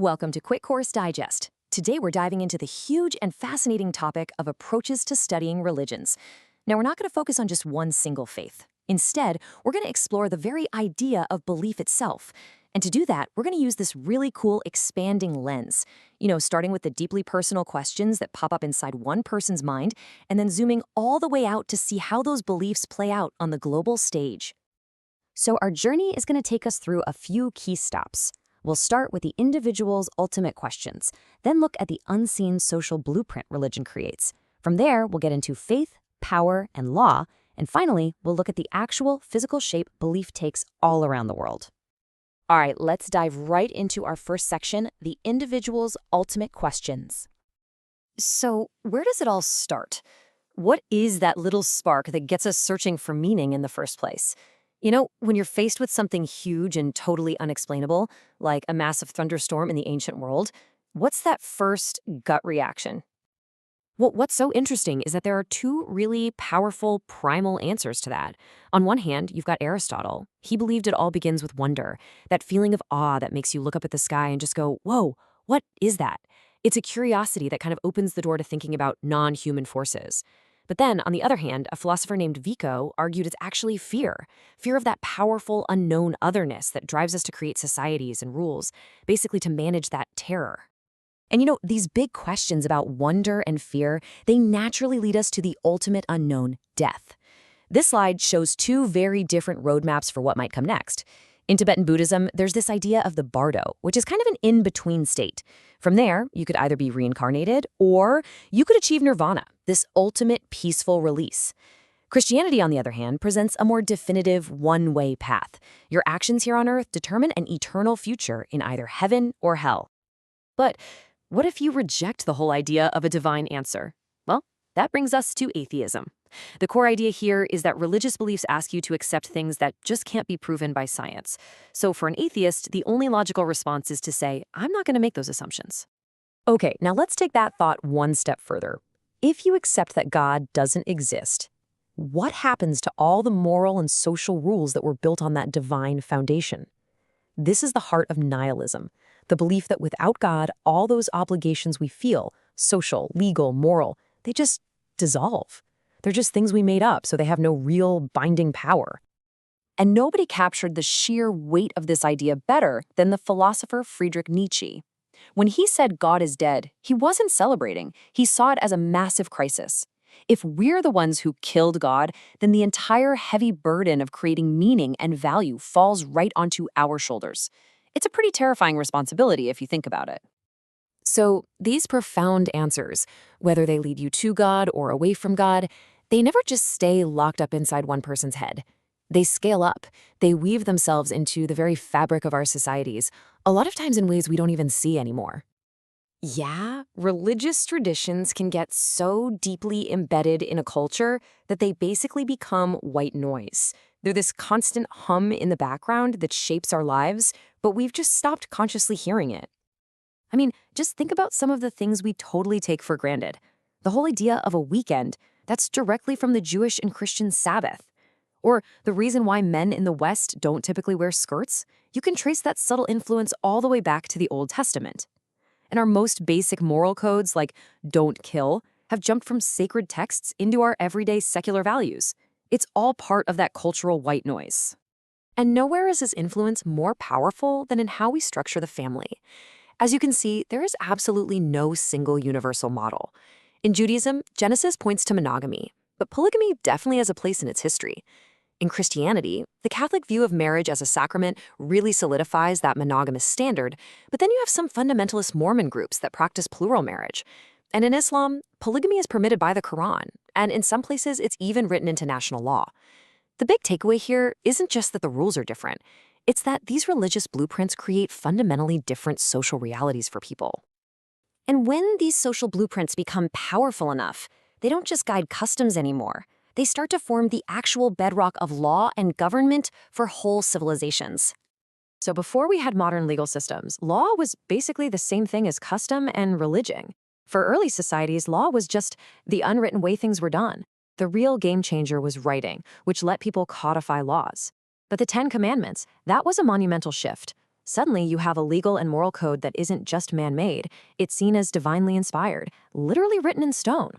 Welcome to Quick Course Digest. Today we're diving into the huge and fascinating topic of approaches to studying religions. Now, we're not going to focus on just one single faith. Instead, we're going to explore the very idea of belief itself. And to do that, we're going to use this really cool expanding lens. Starting with the deeply personal questions that pop up inside one person's mind, and then zooming all the way out to see how those beliefs play out on the global stage. So our journey is going to take us through a few key stops. We'll start with the individual's ultimate questions, then look at the unseen social blueprint religion creates. From there, we'll get into faith, power, and law, and finally, we'll look at the actual physical shape belief takes all around the world. All right, let's dive right into our first section, the individual's ultimate questions. So, where does it all start? What is that little spark that gets us searching for meaning in the first place? When you're faced with something huge and totally unexplainable, like a massive thunderstorm in the ancient world, what's that first gut reaction? Well, what's so interesting is that there are two really powerful primal answers to that. On one hand, you've got Aristotle. He believed it all begins with wonder, that feeling of awe that makes you look up at the sky and just go, whoa, what is that? It's a curiosity that kind of opens the door to thinking about non-human forces. But then, on the other hand, a philosopher named Vico argued it's actually fear of that powerful, unknown otherness that drives us to create societies and rules, basically to manage that terror. And these big questions about wonder and fear, they naturally lead us to the ultimate unknown, death. This slide shows two very different roadmaps for what might come next. In Tibetan Buddhism, there's this idea of the bardo, which is kind of an in-between state. From there, you could either be reincarnated or you could achieve nirvana, this ultimate peaceful release. Christianity, on the other hand, presents a more definitive one-way path. Your actions here on earth determine an eternal future in either heaven or hell. But what if you reject the whole idea of a divine answer? Well, that brings us to atheism. The core idea here is that religious beliefs ask you to accept things that just can't be proven by science. So for an atheist, the only logical response is to say, I'm not going to make those assumptions. Okay, now let's take that thought one step further. If you accept that God doesn't exist, what happens to all the moral and social rules that were built on that divine foundation? This is the heart of nihilism, the belief that without God, all those obligations we feel, social, legal, moral, they just dissolve. They're just things we made up, so they have no real binding power. And nobody captured the sheer weight of this idea better than the philosopher Friedrich Nietzsche. When he said God is dead, he wasn't celebrating. He saw it as a massive crisis. If we're the ones who killed God, then the entire heavy burden of creating meaning and value falls right onto our shoulders. It's a pretty terrifying responsibility if you think about it. So these profound answers, whether they lead you to God or away from God, they never just stay locked up inside one person's head. They scale up. They weave themselves into the very fabric of our societies, a lot of times in ways we don't even see anymore. Yeah, religious traditions can get so deeply embedded in a culture that they basically become white noise. They're this constant hum in the background that shapes our lives, but we've just stopped consciously hearing it. I mean, just think about some of the things we totally take for granted. The whole idea of a weekend, that's directly from the Jewish and Christian Sabbath. Or the reason why men in the West don't typically wear skirts, you can trace that subtle influence all the way back to the Old Testament. And our most basic moral codes, like don't kill, have jumped from sacred texts into our everyday secular values. It's all part of that cultural white noise. And nowhere is this influence more powerful than in how we structure the family. As you can see, there is absolutely no single universal model. In Judaism, Genesis points to monogamy, but polygamy definitely has a place in its history. In Christianity, the Catholic view of marriage as a sacrament really solidifies that monogamous standard, but then you have some fundamentalist Mormon groups that practice plural marriage. And in Islam, polygamy is permitted by the Quran, and in some places it's even written into national law. The big takeaway here isn't just that the rules are different, it's that these religious blueprints create fundamentally different social realities for people. And when these social blueprints become powerful enough, they don't just guide customs anymore. They start to form the actual bedrock of law and government for whole civilizations. So before we had modern legal systems, law was basically the same thing as custom and religion. For early societies, law was just the unwritten way things were done. The real game changer was writing, which let people codify laws. But the Ten Commandments, that was a monumental shift. Suddenly, you have a legal and moral code that isn't just man-made, it's seen as divinely inspired, literally written in stone.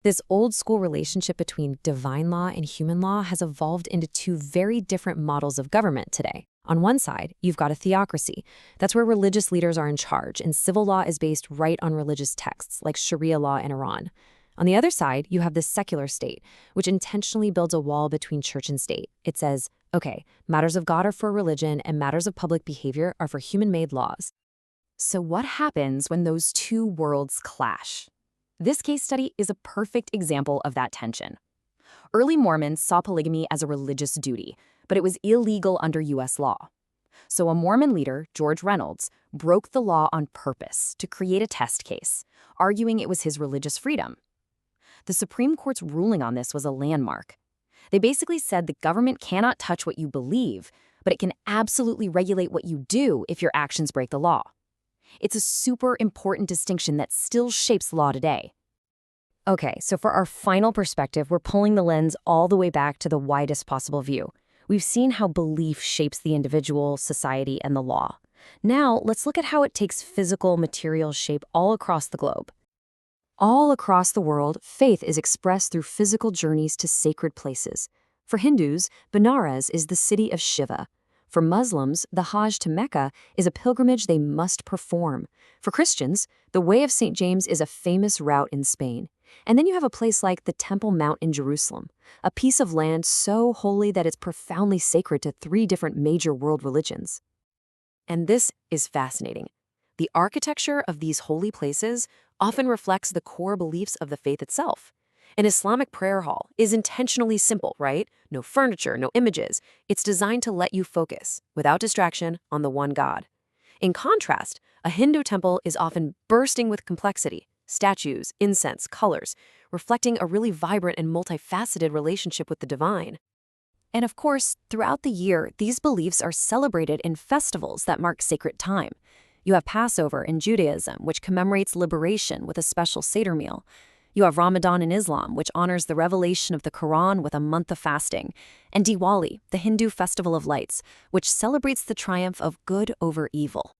This old-school relationship between divine law and human law has evolved into two very different models of government today. On one side, you've got a theocracy. That's where religious leaders are in charge, and civil law is based right on religious texts, like Sharia law in Iran. On the other side, you have the secular state, which intentionally builds a wall between church and state. It says, okay, matters of God are for religion, and matters of public behavior are for human-made laws. So what happens when those two worlds clash? This case study is a perfect example of that tension. Early Mormons saw polygamy as a religious duty, but it was illegal under U.S. law. So a Mormon leader, George Reynolds, broke the law on purpose to create a test case, arguing it was his religious freedom. The Supreme Court's ruling on this was a landmark. They basically said the government cannot touch what you believe, but it can absolutely regulate what you do if your actions break the law. It's a super important distinction that still shapes law today. Okay, so for our final perspective, we're pulling the lens all the way back to the widest possible view. We've seen how belief shapes the individual, society, and the law. Now, let's look at how it takes physical, material shape all across the globe. All across the world, faith is expressed through physical journeys to sacred places. For Hindus, Benares is the city of Shiva. For Muslims, the Hajj to Mecca is a pilgrimage they must perform. For Christians, the Way of St. James is a famous route in Spain. And then you have a place like the Temple Mount in Jerusalem, a piece of land so holy that it's profoundly sacred to 3 different major world religions. And this is fascinating. The architecture of these holy places often reflects the core beliefs of the faith itself. An Islamic prayer hall is intentionally simple, right? No furniture, no images. It's designed to let you focus, without distraction, on the one God. In contrast, a Hindu temple is often bursting with complexity, statues, incense, colors, reflecting a really vibrant and multifaceted relationship with the divine. And of course, throughout the year, these beliefs are celebrated in festivals that mark sacred time. You have Passover in Judaism, which commemorates liberation with a special Seder meal. You have Ramadan in Islam, which honors the revelation of the Quran with a month of fasting. And Diwali, the Hindu festival of lights, which celebrates the triumph of good over evil.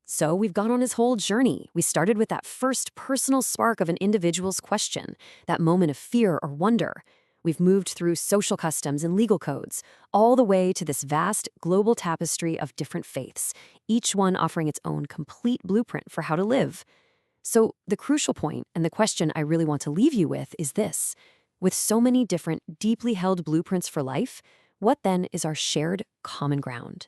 So we've gone on this whole journey. We started with that first personal spark of an individual's question, that moment of fear or wonder. We've moved through social customs and legal codes, all the way to this vast global tapestry of different faiths, each one offering its own complete blueprint for how to live. So the crucial point, and the question I really want to leave you with, is this. With so many different, deeply held blueprints for life, what then is our shared common ground?